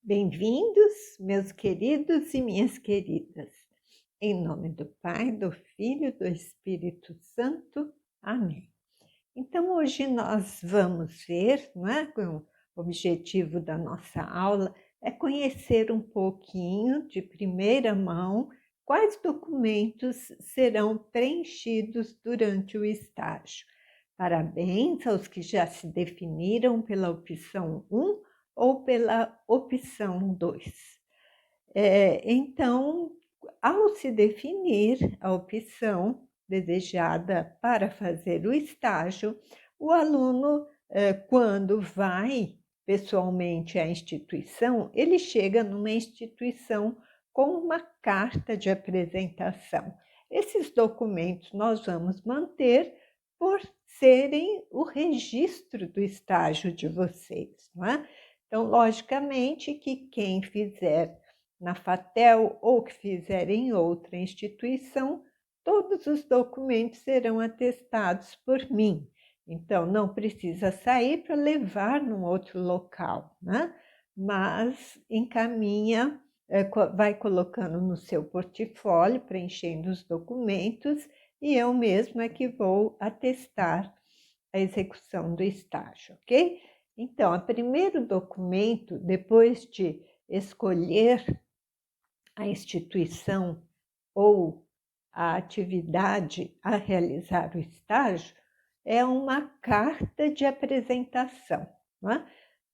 Bem-vindos, meus queridos e minhas queridas. Em nome do Pai, do Filho e do Espírito Santo. Amém. Então, hoje nós vamos ver, não é? O objetivo da nossa aula é conhecer um pouquinho, de primeira mão, quais documentos serão preenchidos durante o estágio. Parabéns aos que já se definiram pela opção 1 ou pela opção 2. Então, ao se definir a opção desejada para fazer o estágio, o aluno, quando vai pessoalmente à instituição, ele chega numa instituição com uma carta de apresentação. Esses documentos nós vamos manter por serem o registro do estágio de vocês, não é? Então, logicamente que quem fizer na FATEL ou que fizer em outra instituição, todos os documentos serão atestados por mim. Então, não precisa sair para levar num outro local, né? Mas encaminha, vai colocando no seu portfólio, preenchendo os documentos, e eu mesma é que vou atestar a execução do estágio, ok? Então, o primeiro documento, depois de escolher a instituição ou a atividade a realizar o estágio, é uma carta de apresentação, não é?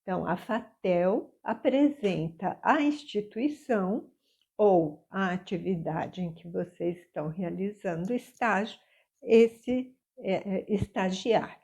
Então, a FATEL apresenta à instituição ou à atividade em que vocês estão realizando o estágio, esse estagiário.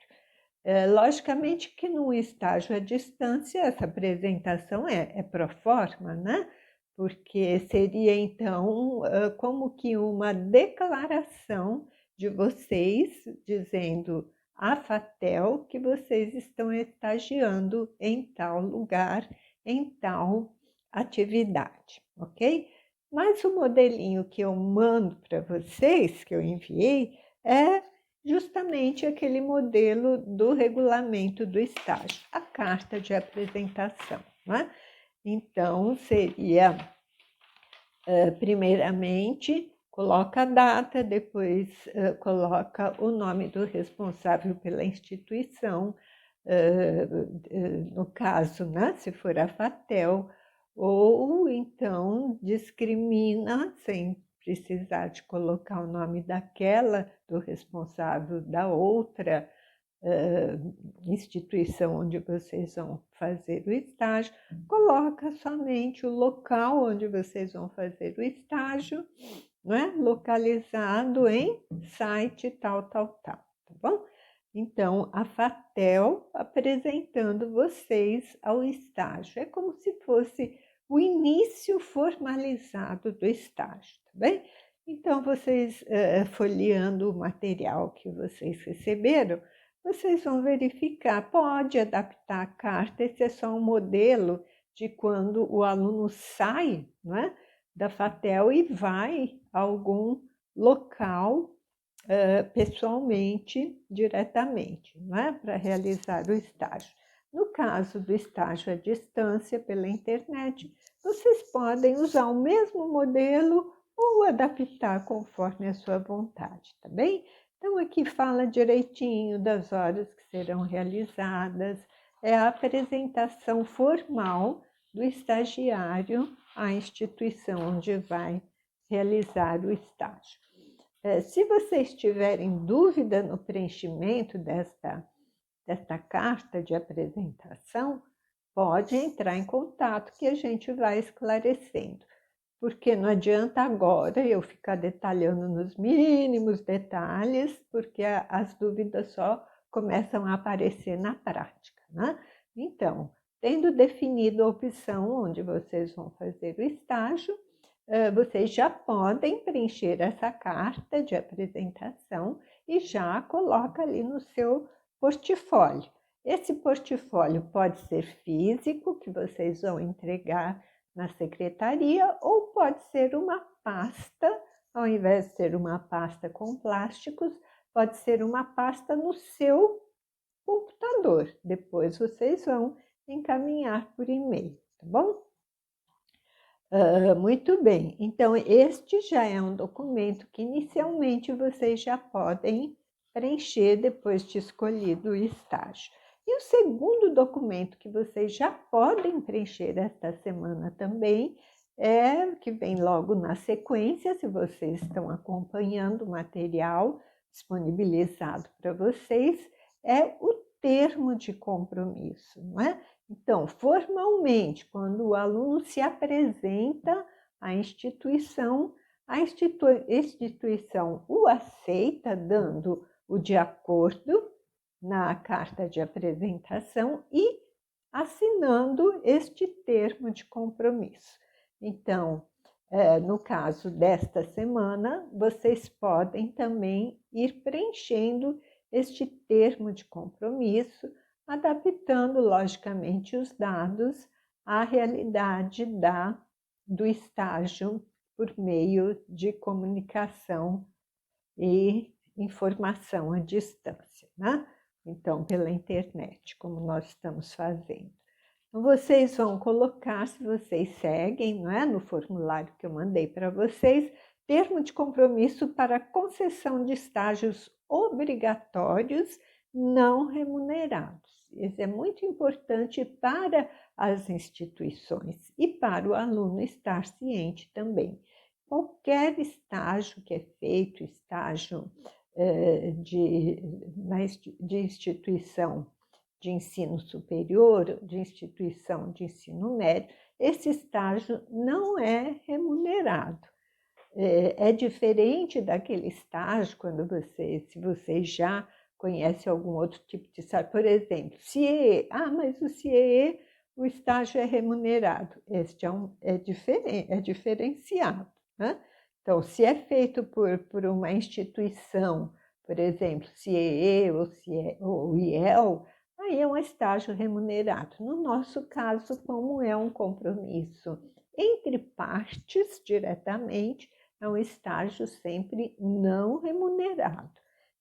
Logicamente que no estágio à distância, essa apresentação é pro forma, né? Porque seria, então, como que uma declaração de vocês, dizendo à FATEL que vocês estão estagiando em tal lugar, em tal atividade, ok? Mas o modelinho que eu mando para vocês, que eu enviei, é justamente aquele modelo do regulamento do estágio, a carta de apresentação, né? Então, seria, primeiramente, coloca a data, depois coloca o nome do responsável pela instituição, no caso, né, se for a FATEL, ou então discrimina, sem precisar de colocar o nome daquela, do responsável da outra instituição onde vocês vão fazer o estágio, coloca somente o local onde vocês vão fazer o estágio, né? Localizado em site tal, tá bom? Então, a FATEL apresentando vocês ao estágio. É como se fosse o início formalizado do estágio, tá bem? Então, vocês, folheando o material que vocês receberam, vocês vão verificar, pode adaptar a carta, esse é só um modelo de quando o aluno sai, não é, da FATEL e vai a algum local pessoalmente, diretamente, não é, para realizar o estágio. No caso do estágio à distância pela internet, vocês podem usar o mesmo modelo ou adaptar conforme a sua vontade, tá bem? Então, aqui fala direitinho das horas que serão realizadas, é a apresentação formal do estagiário à instituição onde vai realizar o estágio. Se vocês tiverem dúvida no preenchimento desta carta de apresentação, pode entrar em contato que a gente vai esclarecendo. Porque não adianta agora eu ficar detalhando nos mínimos detalhes, porque as dúvidas só começam a aparecer na prática, né? Então, tendo definido a opção onde vocês vão fazer o estágio, vocês já podem preencher essa carta de apresentação e já coloca ali no seu portfólio. Esse portfólio pode ser físico, que vocês vão entregar na secretaria, ou pode ser uma pasta, ao invés de ser uma pasta com plásticos, pode ser uma pasta no seu computador. Depois vocês vão encaminhar por e-mail, tá bom? Muito bem, então este já é um documento que inicialmente vocês já podem preencher depois de escolhido o estágio. E o segundo documento que vocês já podem preencher esta semana também, que vem logo na sequência, se vocês estão acompanhando o material disponibilizado para vocês, é o termo de compromisso, não é? Então, formalmente, quando o aluno se apresenta à instituição, a instituição o aceita, dando o de acordo na carta de apresentação e assinando este termo de compromisso. Então, no caso desta semana, vocês podem também ir preenchendo este termo de compromisso, adaptando, logicamente, os dados à realidade do estágio por meio de comunicação e informação à distância, né? Então, pela internet, como nós estamos fazendo. Então, vocês vão colocar, se vocês seguem, não é, no formulário que eu mandei para vocês, termo de compromisso para concessão de estágios obrigatórios não remunerados. Isso é muito importante para as instituições e para o aluno estar ciente também. Qualquer estágio que é feito, estágio de instituição de ensino superior, de instituição de ensino médio, esse estágio não é remunerado. É diferente daquele estágio quando se você já conhece algum outro tipo de estágio, por exemplo, CIEE, mas o CIEE, o estágio é remunerado, este é diferenciado, né? Então, se é feito por uma instituição, por exemplo, CIEE ou IEL, aí é um estágio remunerado. No nosso caso, como é um compromisso entre partes diretamente, é um estágio sempre não remunerado.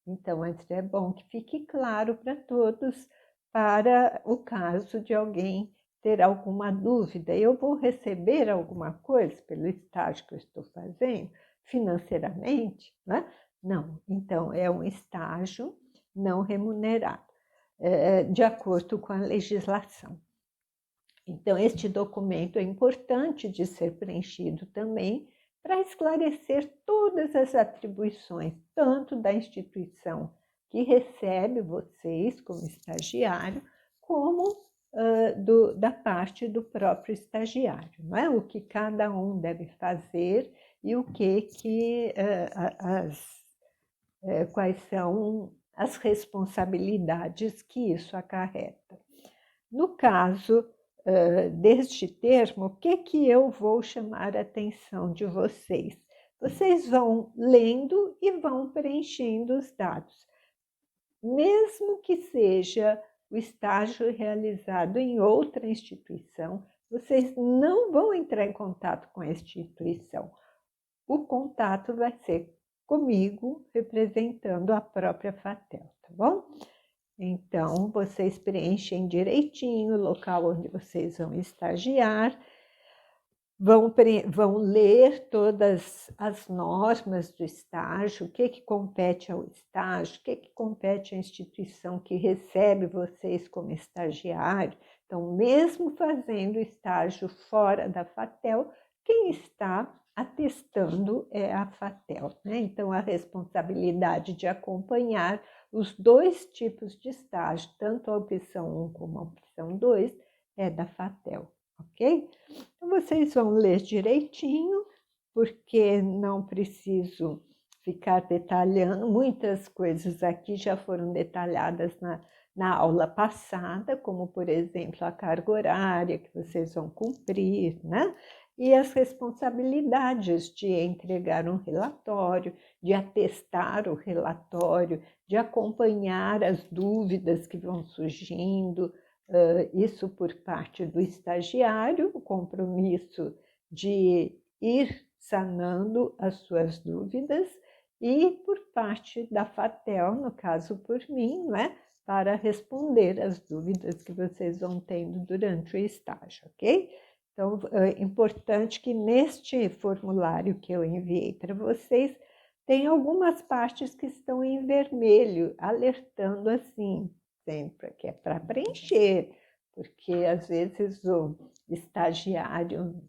Então, é bom que fique claro para todos, para o caso de alguém ter alguma dúvida. Eu vou receber alguma coisa pelo estágio que eu estou fazendo, financeiramente, né? Não, então é um estágio não remunerado, de acordo com a legislação. Então, este documento é importante de ser preenchido também para esclarecer todas as atribuições, tanto da instituição que recebe vocês como estagiário, como da parte do próprio estagiário, não é? O que cada um deve fazer e quais são as responsabilidades que isso acarreta. No caso deste termo, o que eu vou chamar a atenção de vocês? Vocês vão lendo e vão preenchendo os dados. Mesmo que seja o estágio realizado em outra instituição, vocês não vão entrar em contato com a instituição. O contato vai ser comigo, representando a própria FATEL, tá bom? Então, vocês preenchem direitinho o local onde vocês vão estagiar, vão ler todas as normas do estágio, o que compete ao estágio, o que compete à instituição que recebe vocês como estagiário. Então, mesmo fazendo estágio fora da FATEL, quem está atestando é a FATEL, né? Então, a responsabilidade de acompanhar os dois tipos de estágio, tanto a opção 1 como a opção 2, é da FATEL, ok? Então, vocês vão ler direitinho, porque não preciso ficar detalhando. Muitas coisas aqui já foram detalhadas na aula passada, como, por exemplo, a carga horária que vocês vão cumprir, né? E as responsabilidades de entregar um relatório, de atestar o relatório, de acompanhar as dúvidas que vão surgindo, isso por parte do estagiário, o compromisso de ir sanando as suas dúvidas, e por parte da FATEL, no caso por mim, né, para responder as dúvidas que vocês vão tendo durante o estágio, ok? Então, é importante que neste formulário que eu enviei para vocês, tem algumas partes que estão em vermelho, alertando assim, sempre, que é para preencher, porque às vezes o estagiário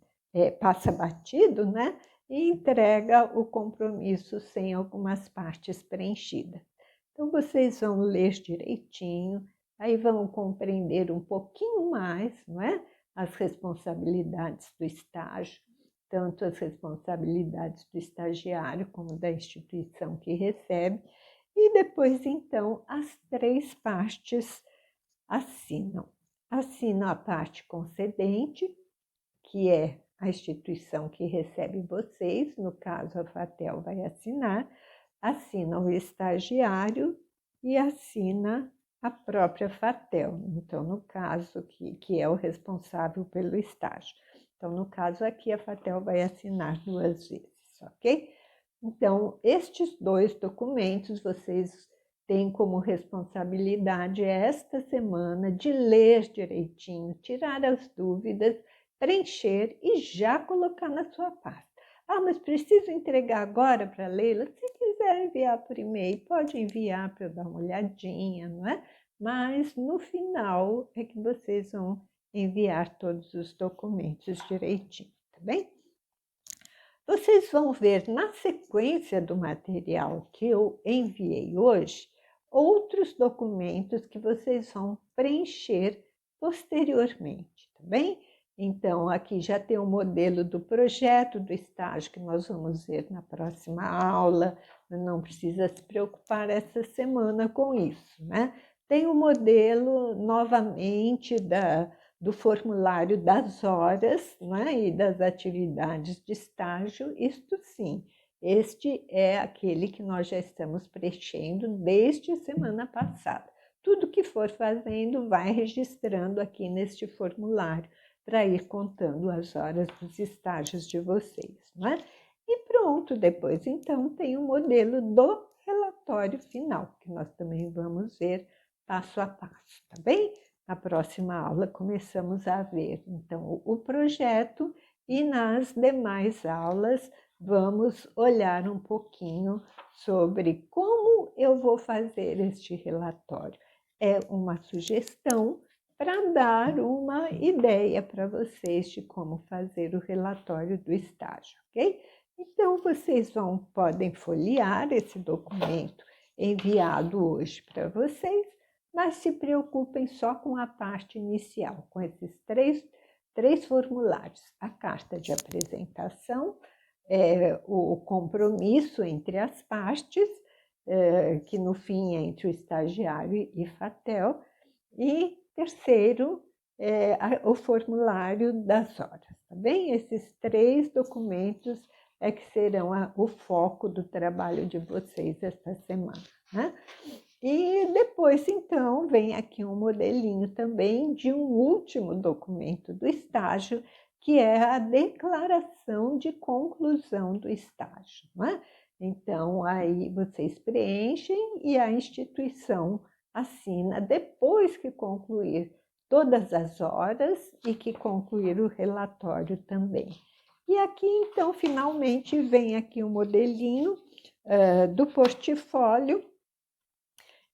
passa batido, né? E entrega o compromisso sem algumas partes preenchidas. Então, vocês vão ler direitinho, aí vão compreender um pouquinho mais, não é? As responsabilidades do estágio, tanto as responsabilidades do estagiário como da instituição que recebe, e depois, então, as 3 partes assinam. Assinam a parte concedente, que é a instituição que recebe vocês, no caso a Fatel vai assinar, assina o estagiário e assina a própria Fatel, então no caso que é o responsável pelo estágio. Então no caso aqui a Fatel vai assinar 2 vezes, ok? Então estes 2 documentos vocês têm como responsabilidade esta semana de ler direitinho, tirar as dúvidas, preencher e já colocar na sua pasta. Ah, mas preciso entregar agora para a Leila? Se quiser enviar por e-mail, pode enviar para eu dar uma olhadinha, não é? Mas no final é que vocês vão enviar todos os documentos direitinho, tá bem? Vocês vão ver na sequência do material que eu enviei hoje, outros documentos que vocês vão preencher posteriormente, tá bem? Então, aqui já tem o modelo do projeto do estágio que nós vamos ver na próxima aula, não precisa se preocupar essa semana com isso, né? Tem o modelo, novamente, do formulário das horas, né, e das atividades de estágio, isto sim, este é aquele que nós já estamos preenchendo desde semana passada. Tudo que for fazendo, vai registrando aqui neste formulário, para ir contando as horas dos estágios de vocês, não é? E pronto, depois então tem o modelo do relatório final, que nós também vamos ver passo a passo, tá bem? Na próxima aula começamos a ver, então, o projeto e nas demais aulas vamos olhar um pouquinho sobre como eu vou fazer este relatório. É uma sugestão para dar uma ideia para vocês de como fazer o relatório do estágio, ok? Então, vocês podem folhear esse documento enviado hoje para vocês, mas se preocupem só com a parte inicial, com esses três formulários. A carta de apresentação, o compromisso entre as partes, que no fim é entre o estagiário e Fatel, e terceiro, o formulário das horas, tá bem? Esses 3 documentos é que serão o foco do trabalho de vocês esta semana, né? E depois, então, vem aqui um modelinho também de um último documento do estágio, que é a declaração de conclusão do estágio, não é? Então, aí vocês preenchem e a instituição assina depois que concluir todas as horas e que concluir o relatório também. E aqui, então, finalmente, vem aqui o modelinho do portfólio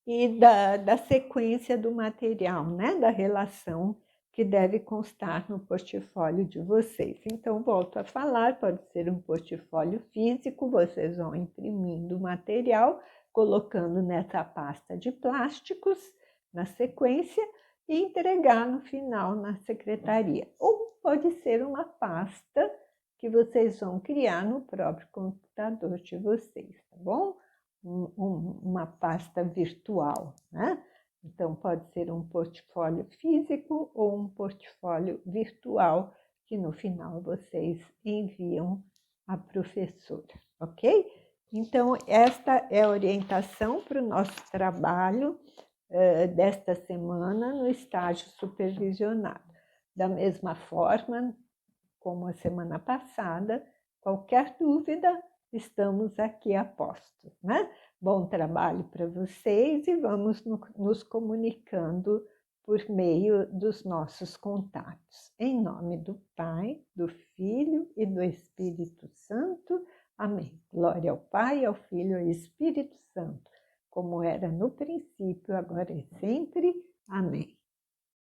e da sequência do material, né? Da relação que deve constar no portfólio de vocês. Então, volto a falar, pode ser um portfólio físico, vocês vão imprimindo o material, colocando nessa pasta de plásticos na sequência e entregar no final na secretaria. Ou pode ser uma pasta que vocês vão criar no próprio computador de vocês, tá bom? Uma pasta virtual, né? Então, pode ser um portfólio físico ou um portfólio virtual, que no final vocês enviam à professora, ok? Então, esta é a orientação para o nosso trabalho desta semana no estágio supervisionado. Da mesma forma, como a semana passada, qualquer dúvida, estamos aqui a postos, né? Bom trabalho para vocês e vamos nos comunicando por meio dos nossos contatos. Em nome do Pai, do Filho e do Espírito Santo. Amém. Glória ao Pai, ao Filho e ao Espírito Santo, como era no princípio, agora e sempre. Amém.